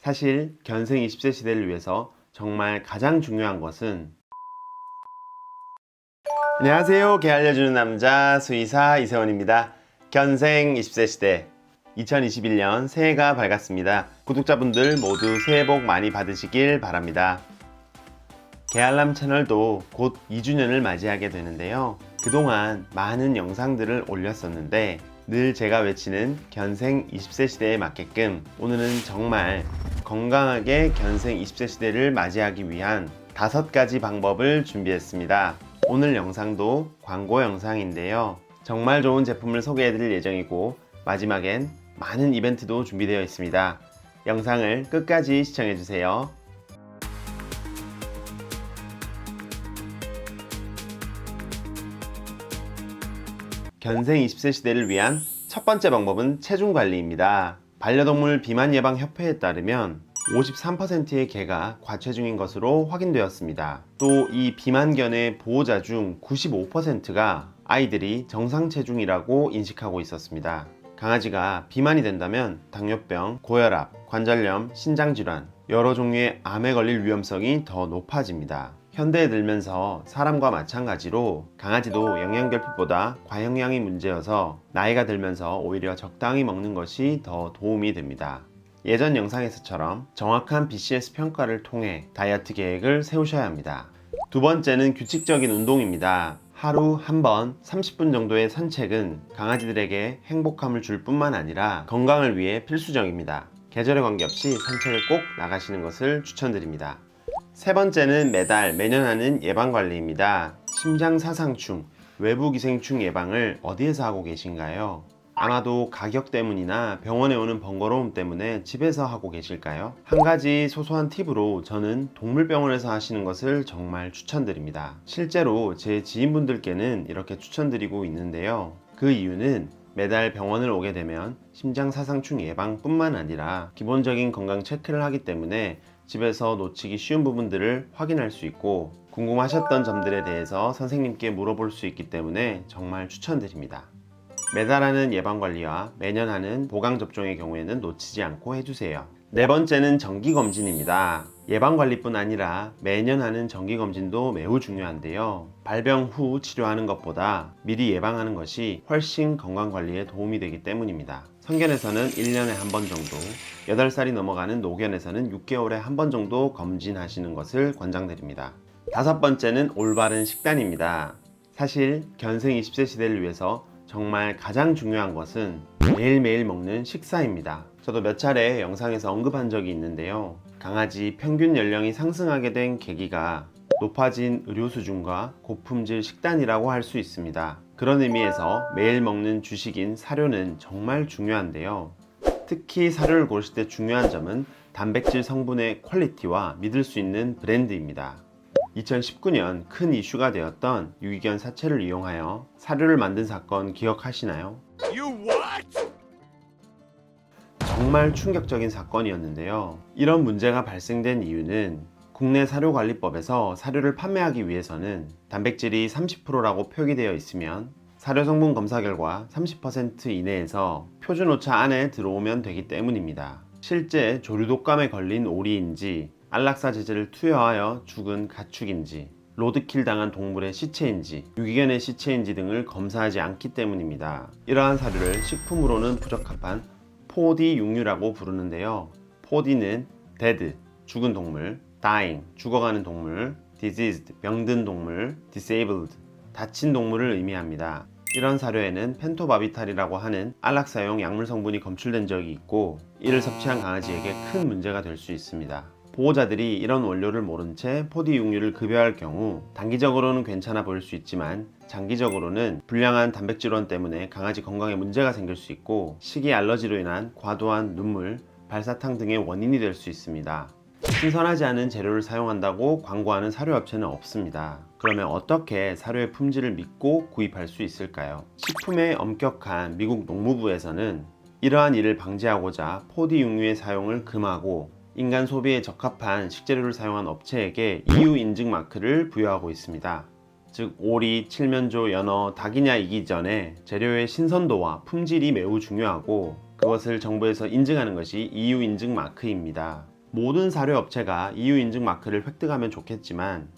사실 견생 20세 시대를 위해서 정말 가장 중요한 것은 안녕하세요. 개 알려주는 남자 수의사 이세원입니다. 견생 20세 시대 2021년 새해가 밝았습니다. 구독자분들 모두 새해 복 많이 받으시길 바랍니다. 개알람 채널도 곧 2주년을 맞이하게 되는데요. 그동안 많은 영상들을 올렸었는데 늘 제가 외치는 견생 20세 시대에 맞게끔 오늘은 정말 건강하게 견생 20세 시대를 맞이하기 위한 5가지 방법을 준비했습니다. 오늘 영상도 광고 영상인데요. 정말 좋은 제품을 소개해 드릴 예정이고 마지막엔 많은 이벤트도 준비되어 있습니다. 영상을 끝까지 시청해 주세요. 견생 20세 시대를 위한 첫 번째 방법은 체중 관리입니다. 반려동물 비만 예방 협회에 따르면 53%의 개가 과체중인 것으로 확인되었습니다. 또 이 비만견의 보호자 중 95%가 아이들이 정상 체중이라고 인식하고 있었습니다. 강아지가 비만이 된다면 당뇨병, 고혈압, 관절염, 신장질환, 여러 종류의 암에 걸릴 위험성이 더 높아집니다. 현대에 들면서 사람과 마찬가지로 강아지도 영양결핍보다 과영양이 문제여서 나이가 들면서 오히려 적당히 먹는 것이 더 도움이 됩니다. 예전 영상에서처럼 정확한 BCS 평가를 통해 다이어트 계획을 세우셔야 합니다. 두 번째는 규칙적인 운동입니다. 하루 한 번 30분 정도의 산책은 강아지들에게 행복함을 줄 뿐만 아니라 건강을 위해 필수적입니다. 계절에 관계없이 산책을 꼭 나가시는 것을 추천드립니다. 세 번째는 매년 하는 예방관리입니다. 심장사상충, 외부기생충 예방을 어디에서 하고 계신가요? 아마도 가격 때문이나 병원에 오는 번거로움 때문에 집에서 하고 계실까요? 한 가지 소소한 팁으로 저는 동물병원에서 하시는 것을 정말 추천드립니다. 실제로 제 지인분들께는 이렇게 추천드리고 있는데요. 그 이유는 매달 병원을 오게 되면 심장사상충 예방뿐만 아니라 기본적인 건강 체크를 하기 때문에 집에서 놓치기 쉬운 부분들을 확인할 수 있고 궁금하셨던 점들에 대해서 선생님께 물어볼 수 있기 때문에 정말 추천드립니다. 매달 하는 예방관리와 매년 하는 보강접종의 경우에는 놓치지 않고 해주세요. 네 번째는 정기검진입니다. 예방관리뿐 아니라 매년 하는 정기검진도 매우 중요한데요. 발병 후 치료하는 것보다 미리 예방하는 것이 훨씬 건강관리에 도움이 되기 때문입니다. 성견에서는 1년에 한 번 정도, 8살이 넘어가는 노견에서는 6개월에 한 번 정도 검진하시는 것을 권장드립니다. 다섯 번째는 올바른 식단입니다. 사실 견생 20세 시대를 위해서 정말 가장 중요한 것은 매일매일 먹는 식사입니다. 저도 몇 차례 영상에서 언급한 적이 있는데요. 강아지 평균 연령이 상승하게 된 계기가 높아진 의료 수준과 고품질 식단이라고 할 수 있습니다. 그런 의미에서 매일 먹는 주식인 사료는 정말 중요한데요. 특히 사료를 고르실 때 중요한 점은 단백질 성분의 퀄리티와 믿을 수 있는 브랜드입니다. 2019년 큰 이슈가 되었던 유기견 사체를 이용하여 사료를 만든 사건 기억하시나요? 정말 충격적인 사건이었는데요. 이런 문제가 발생된 이유는 국내 사료관리법에서 사료를 판매하기 위해서는 단백질이 30%라고 표기되어 있으면 사료 성분 검사 결과 30% 이내에서 표준 오차 안에 들어오면 되기 때문입니다. 실제 조류 독감에 걸린 오리인지 안락사 제제를 투여하여 죽은 가축인지 로드킬 당한 동물의 시체인지 유기견의 시체인지 등을 검사하지 않기 때문입니다. 이러한 사료를 식품으로는 부적합한 4D 육류라고 부르는데요. 4D는 dead, 죽은 동물, dying, 죽어가는 동물, diseased, 병든 동물, disabled, 다친 동물을 의미합니다. 이런 사료에는 펜토바비탈이라고 하는 안락사용 약물 성분이 검출된 적이 있고 이를 섭취한 강아지에게 큰 문제가 될 수 있습니다. 보호자들이 이런 원료를 모른 채 4D 육류를 급여할 경우 단기적으로는 괜찮아 보일 수 있지만 장기적으로는 불량한 단백질원 때문에 강아지 건강에 문제가 생길 수 있고 식이 알러지로 인한 과도한 눈물, 발사탕 등의 원인이 될 수 있습니다. 신선하지 않은 재료를 사용한다고 광고하는 사료업체는 없습니다. 그러면 어떻게 사료의 품질을 믿고 구입할 수 있을까요? 식품의 엄격한 미국 농무부에서는 이러한 일을 방지하고자 4D 육류의 사용을 금하고 인간 소비에 적합한 식재료를 사용한 업체에게 EU 인증 마크를 부여하고 있습니다. 즉 오리, 칠면조, 연어, 닭이냐 이기 전에 재료의 신선도와 품질이 매우 중요하고 그것을 정부에서 인증하는 것이 EU 인증 마크입니다. 모든 사료업체가 EU 인증 마크를 획득하면 좋겠지만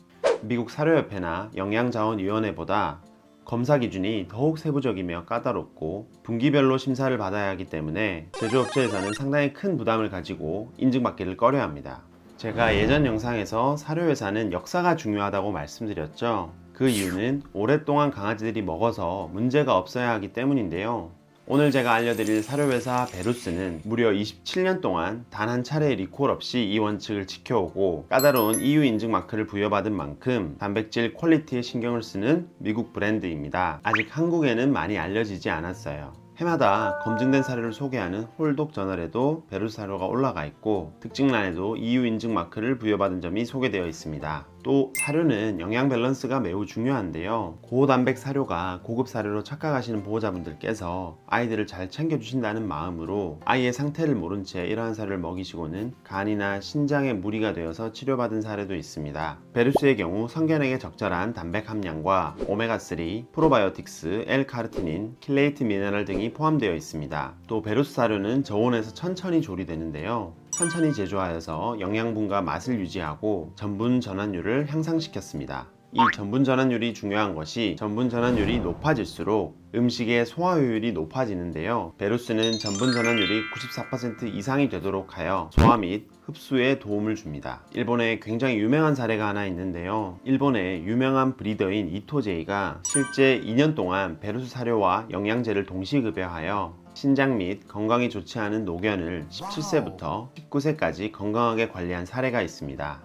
미국 사료협회나 영양자원위원회보다 검사 기준이 더욱 세부적이며 까다롭고 분기별로 심사를 받아야 하기 때문에 제조업체에서는 상당히 큰 부담을 가지고 인증받기를 꺼려합니다. 제가 예전 영상에서 사료회사는 역사가 중요하다고 말씀드렸죠. 그 이유는 오랫동안 강아지들이 먹어서 문제가 없어야 하기 때문인데요. 오늘 제가 알려드릴 사료회사 베루스는 무려 27년 동안 단 한 차례의 리콜 없이 이 원칙을 지켜오고 까다로운 EU 인증 마크를 부여받은 만큼 단백질 퀄리티에 신경을 쓰는 미국 브랜드입니다. 아직 한국에는 많이 알려지지 않았어요. 해마다 검증된 사료를 소개하는 홀독 저널에도 베루스 사료가 올라가 있고 특징란에도 EU 인증 마크를 부여받은 점이 소개되어 있습니다. 또 사료는 영양 밸런스가 매우 중요한데요. 고단백 사료가 고급 사료로 착각하시는 보호자분들께서 아이들을 잘 챙겨주신다는 마음으로 아이의 상태를 모른 채 이러한 사료를 먹이시고는 간이나 신장에 무리가 되어서 치료받은 사례도 있습니다. 베루스의 경우 성견에게 적절한 단백 함량과 오메가3, 프로바이오틱스, L-카르티닌, 킬레이트 미네랄 등이 포함되어 있습니다. 또 베루스 사료는 저온에서 천천히 조리되는데요. 천천히 제조하여서 영양분과 맛을 유지하고 전분 전환율을 향상시켰습니다. 이 전분 전환율이 중요한 것이 전분 전환율이 높아질수록 음식의 소화 효율이 높아지는데요. 베루스는 전분 전환율이 94% 이상이 되도록 하여 소화 및 흡수에 도움을 줍니다. 일본에 굉장히 유명한 사례가 하나 있는데요. 일본의 유명한 브리더인 이토제이가 실제 2년 동안 베루스 사료와 영양제를 동시급여하여 신장 및 건강이 좋지 않은 노견을 17세부터 19세까지 건강하게 관리한 사례가 있습니다.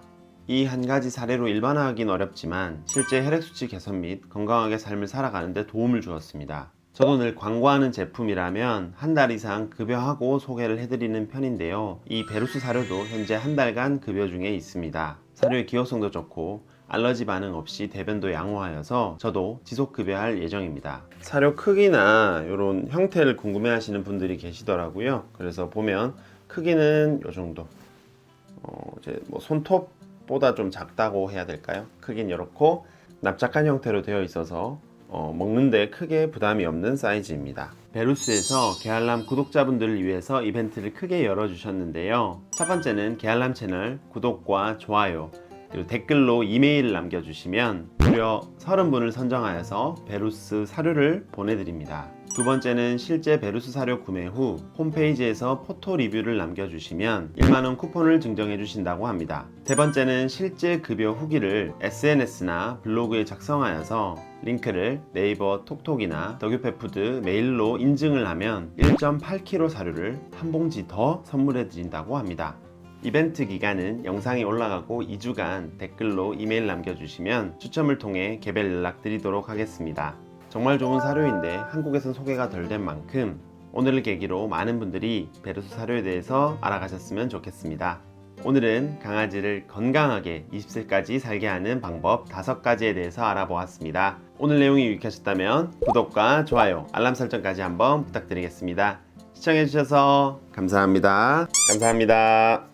이 한 가지 사례로 일반화하긴 어렵지만 실제 혈액수치 개선 및 건강하게 삶을 살아가는 데 도움을 주었습니다. 저도 늘 광고하는 제품이라면 한 달 이상 급여하고 소개를 해드리는 편인데요. 이 베루스 사료도 현재 한 달간 급여 중에 있습니다. 사료의 기호성도 좋고 알러지 반응 없이 대변도 양호하여서 저도 지속 급여할 예정입니다. 사료 크기나 이런 형태를 궁금해 하시는 분들이 계시더라고요. 그래서 보면 크기는 이 정도. 이제 뭐 손톱보다 좀 작다고 해야 될까요? 크긴 이렇고 납작한 형태로 되어 있어서 먹는데 크게 부담이 없는 사이즈입니다. 베루스에서 게알람 구독자분들을 위해서 이벤트를 크게 열어주셨는데요. 첫 번째는 게알람 채널 구독과 좋아요 그리고 댓글로 이메일을 남겨주시면 무려 30분을 선정하여서 베루스 사료를 보내드립니다. 두 번째는 실제 베루스 사료 구매 후 홈페이지에서 포토 리뷰를 남겨주시면 1만원 쿠폰을 증정해 주신다고 합니다. 세 번째는 실제 급여 후기를 SNS나 블로그에 작성하여서 링크를 네이버, 톡톡이나 더규페푸드 메일로 인증을 하면 1.8kg 사료를 한 봉지 더 선물해 드린다고 합니다. 이벤트 기간은 영상이 올라가고 2주간 댓글로 이메일 남겨주시면 추첨을 통해 개별 연락 드리도록 하겠습니다. 정말 좋은 사료인데 한국에선 소개가 덜 된 만큼 오늘을 계기로 많은 분들이 베루스 사료에 대해서 알아가셨으면 좋겠습니다. 오늘은 강아지를 건강하게 20세까지 살게 하는 방법 5가지에 대해서 알아보았습니다. 오늘 내용이 유익하셨다면 구독과 좋아요, 알람 설정까지 한번 부탁드리겠습니다. 시청해주셔서 감사합니다. 감사합니다.